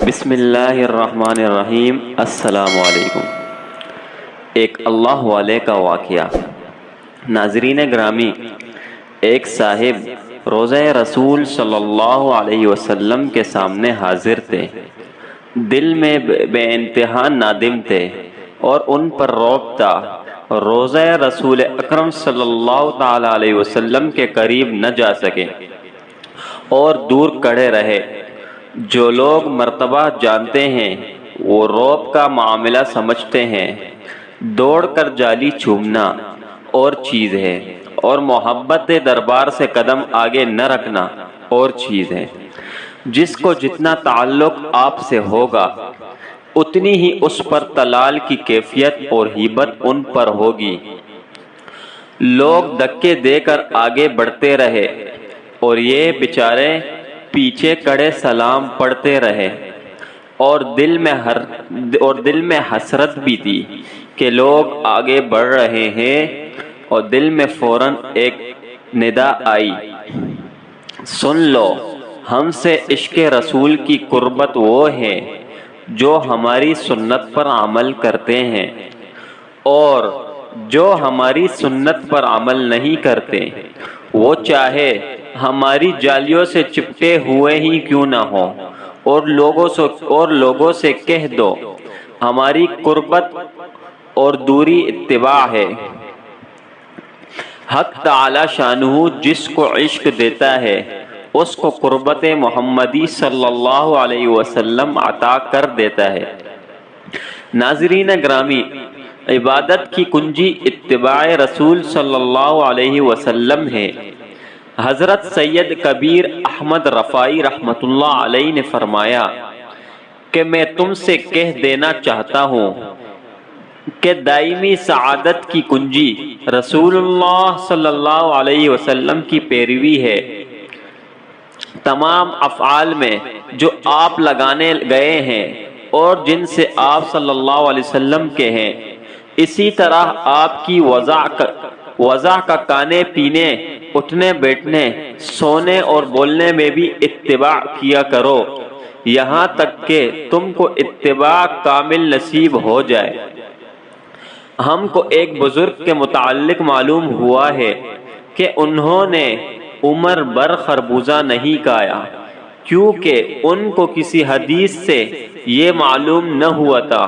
بسم اللہ الرحمن الرحیم۔ السلام علیکم۔ ایک اللہ والے کا واقعہ۔ ناظرین گرامی، ایک صاحب روضہ رسول صلی اللہ علیہ وسلم کے سامنے حاضر تھے۔ دل میں بے انتہا نادم تھے اور ان پر رعب تھا۔ روضہ رسول اکرم صلی اللہ تعالی علیہ وسلم کے قریب نہ جا سکے اور دور کھڑے رہے۔ جو لوگ مرتبہ جانتے ہیں وہ رعب کا معاملہ سمجھتے ہیں۔ دوڑ کر جالی چومنا اور چیز ہے، اور محبت دربار سے قدم آگے نہ رکھنا اور چیز ہے۔ جس کو جتنا تعلق آپ سے ہوگا اتنی ہی اس پر تلال کی کیفیت اور ہیبت ان پر ہوگی۔ لوگ دھکے دے کر آگے بڑھتے رہے اور یہ بیچارے پیچھے کڑے سلام پڑھتے رہے، اور دل میں حسرت بھی تھی کہ لوگ آگے بڑھ رہے ہیں، اور دل میں فوراً ایک ندا آئی، سن لو، ہم سے عشق رسول کی قربت وہ ہے جو ہماری سنت پر عمل کرتے ہیں، اور جو ہماری سنت پر عمل نہیں کرتے وہ چاہے ہماری جالیوں سے چپٹے ہوئے ہی کیوں نہ ہو، اور لوگوں سے کہہ دو ہماری قربت اور دوری اتباع ہے۔ حق تعالی شانہ جس کو عشق دیتا ہے اس کو قربت محمدی صلی اللہ علیہ وسلم عطا کر دیتا ہے۔ ناظرین گرامی، عبادت کی کنجی اتباع رسول صلی اللہ علیہ وسلم ہے۔ حضرت سید کبیر احمد رفاعی رحمۃ اللہ علیہ نے فرمایا کہ میں تم سے کہہ دینا چاہتا ہوں کہ دائمی سعادت کی کنجی رسول اللہ صلی اللہ علیہ وسلم کی پیروی ہے۔ تمام افعال میں جو آپ لگانے گئے ہیں اور جن سے آپ صلی اللہ علیہ وسلم کے ہیں، اسی طرح آپ کی وضع کا کھانے پینے، اٹھنے بیٹھنے، سونے اور بولنے میں بھی اتباع کیا کرو، یہاں تک کہ تم کو اتباع کامل نصیب ہو جائے۔ ہم کو ایک بزرگ کے متعلق معلوم ہوا ہے کہ انہوں نے عمر بھر خربوزہ نہیں کھایا، کیونکہ ان کو کسی حدیث سے یہ معلوم نہ ہوا تھا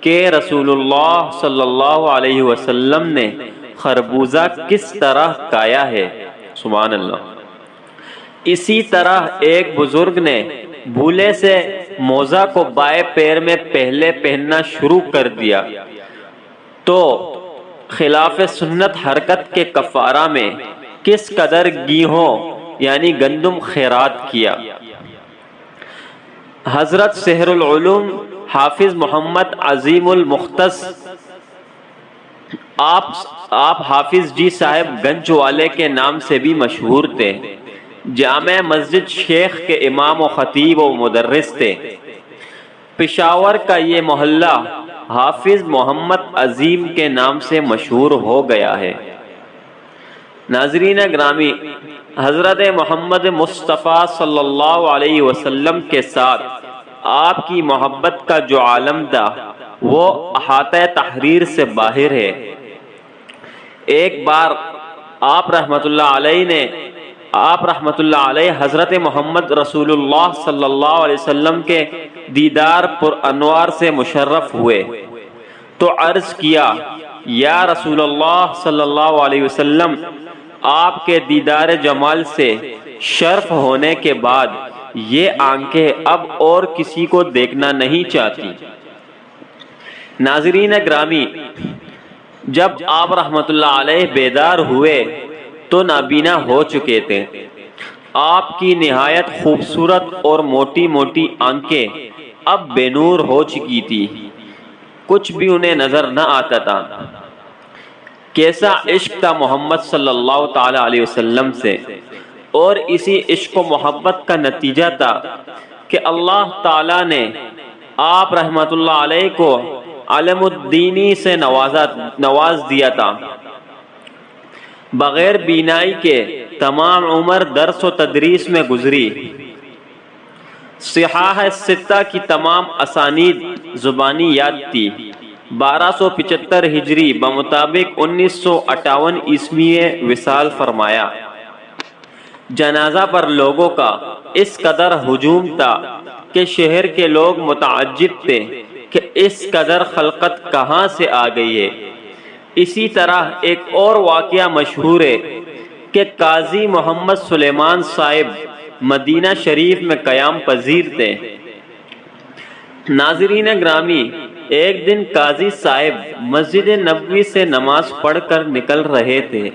کہ رسول اللہ صلی اللہ علیہ وسلم نے خربوزہ کس طرح کھایا ہے۔ سبحان اللہ۔ اسی طرح ایک بزرگ نے بھولے سے موزہ کو بائیں پیر میں پہلے پہننا شروع کر دیا تو خلاف سنت حرکت کے کفارہ میں کس قدر گیہوں یعنی گندم خیرات کیا۔ حضرت سحر العلوم حافظ محمد عظیم المختص آپ حافظ جی صاحب گنج والے کے نام سے بھی مشہور تھے۔ جامع مسجد شیخ کے امام و خطیب و مدرس تھے۔ پشاور کا یہ محلہ حافظ محمد عظیم کے نام سے مشہور ہو گیا ہے۔ ناظرین گرامی، حضرت محمد مصطفیٰ صلی اللہ علیہ وسلم کے ساتھ آپ کی محبت کا جو عالم تھا وہ احاطہ تحریر سے باہر ہے۔ ایک بار آپ رحمت اللہ علیہ حضرت محمد رسول اللہ صلی اللہ علیہ وسلم کے دیدار پر انوار سے مشرف ہوئے تو عرض کیا، یا رسول اللہ صلی اللہ علیہ وسلم، آپ کے دیدار جمال سے شرف ہونے کے بعد یہ آنکھیں اب اور کسی کو دیکھنا نہیں چاہتی۔ ناظرین گرامی، جب آپ رحمت اللہ علیہ بیدار ہوئے تو نابینا ہو چکے تھے۔ آپ کی نہایت خوبصورت اور موٹی موٹی آنکھیں اب بے نور ہو چکی تھی، کچھ بھی انہیں نظر نہ آتا تھا۔ کیسا عشق تھا محمد صلی اللہ تعالی علیہ وسلم سے، اور اسی عشق و محبت کا نتیجہ تھا کہ اللہ تعالی نے آپ رحمت اللہ علیہ کو علم الدینی سے نواز دیا تھا۔ بغیر بینائی کے تمام عمر درس و تدریس میں گزری۔ صحاح ستہ کی تمام اسانید زبانی یاد تھی۔ 1275 ہجری بمطابق 1958 عیسوی وصال فرمایا۔ جنازہ پر لوگوں کا اس قدر ہجوم تھا کہ شہر کے لوگ متعجب تھے کہ اس قدر خلقت کہاں سے آ گئی ہے۔ اسی طرح ایک اور واقعہ مشہور ہے کہ قاضی محمد سلیمان صاحب مدینہ شریف میں قیام پذیر تھے۔ ناظرین گرامی، ایک دن قاضی صاحب مسجد نبوی سے نماز پڑھ کر نکل رہے تھے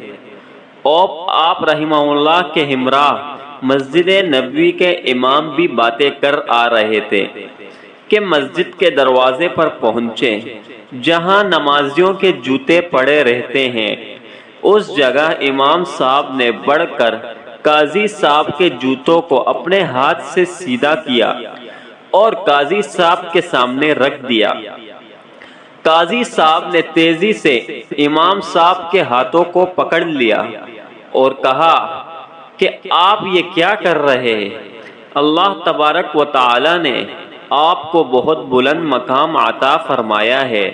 اور آپ رحمہ اللہ کے ہمراہ مسجد نبوی کے امام بھی باتیں کر آ رہے تھے کہ مسجد کے دروازے پر پہنچے جہاں نمازیوں کے جوتے پڑے رہتے ہیں۔ اس جگہ امام صاحب نے بڑھ کر قاضی صاحب کے جوتوں کو اپنے ہاتھ سے سیدھا کیا اور قاضی صاحب کے سامنے رکھ دیا۔ قاضی صاحب نے تیزی سے امام صاحب کے ہاتھوں کو پکڑ لیا اور کہا کہ آپ یہ کیا کر رہے ہیں؟ اللہ تبارک و تعالی نے آپ کو بہت بلند مقام عطا فرمایا ہے۔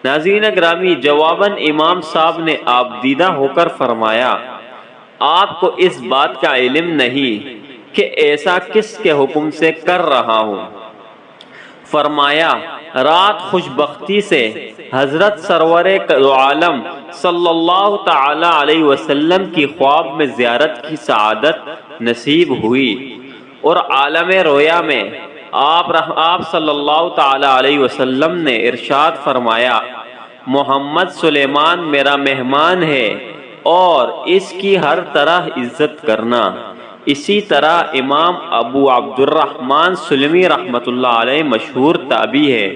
ناظرین گرامی، جواباً امام صاحب نے آپ دیدہ ہو کر فرمایا، آپ کو اس بات کا علم نہیں کہ ایسا کس کے حکم سے کر رہا ہوں۔ فرمایا، رات خوش بختی سے حضرت سرور عالم صلی اللہ تعالی علیہ وسلم کی خواب میں زیارت کی سعادت نصیب ہوئی اور عالم رویا میں آپ صلی اللہ تعالی علیہ وسلم نے ارشاد فرمایا، محمد سلیمان میرا مہمان ہے اور اس کی ہر طرح عزت کرنا۔ اسی طرح امام ابو عبد الرحمن سلمی رحمۃ اللہ علیہ مشہور تابعی ہے،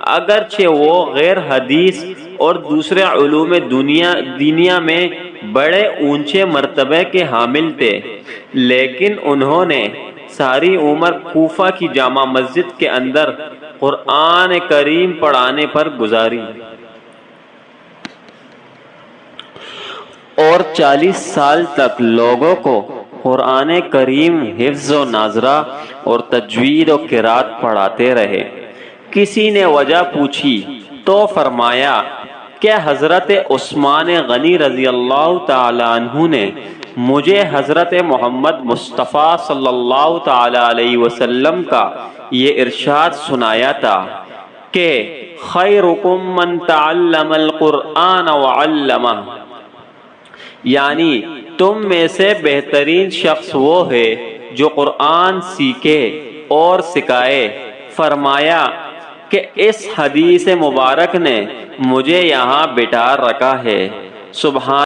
اگرچہ وہ غیر حدیث اور دوسرے علوم دینیا میں بڑے اونچے مرتبے کے حامل تھے، لیکن انہوں نے ساری عمر کوفہ کی جامع مسجد کے اندر قرآن کریم پڑھانے پر گزاری اور 40 سال تک لوگوں کو قرآن کریم حفظ و ناظرہ اور تجوید و قرات پڑھاتے رہے۔ کسی نے وجہ پوچھی تو فرمایا کہ حضرت عثمان غنی رضی اللہ تعالی عنہ نے مجھے حضرت محمد مصطفیٰ صلی اللہ تعالی علیہ وسلم کا یہ ارشاد سنایا تھا کہ خیرکم من تعلم القرآن وعلمہ، یعنی تم میں سے بہترین شخص وہ ہے جو قرآن سیکھے اور سکھائے۔ فرمایا کہ اس حدیث مبارک نے مجھے یہاں بٹھا رکھا ہے۔ سبحان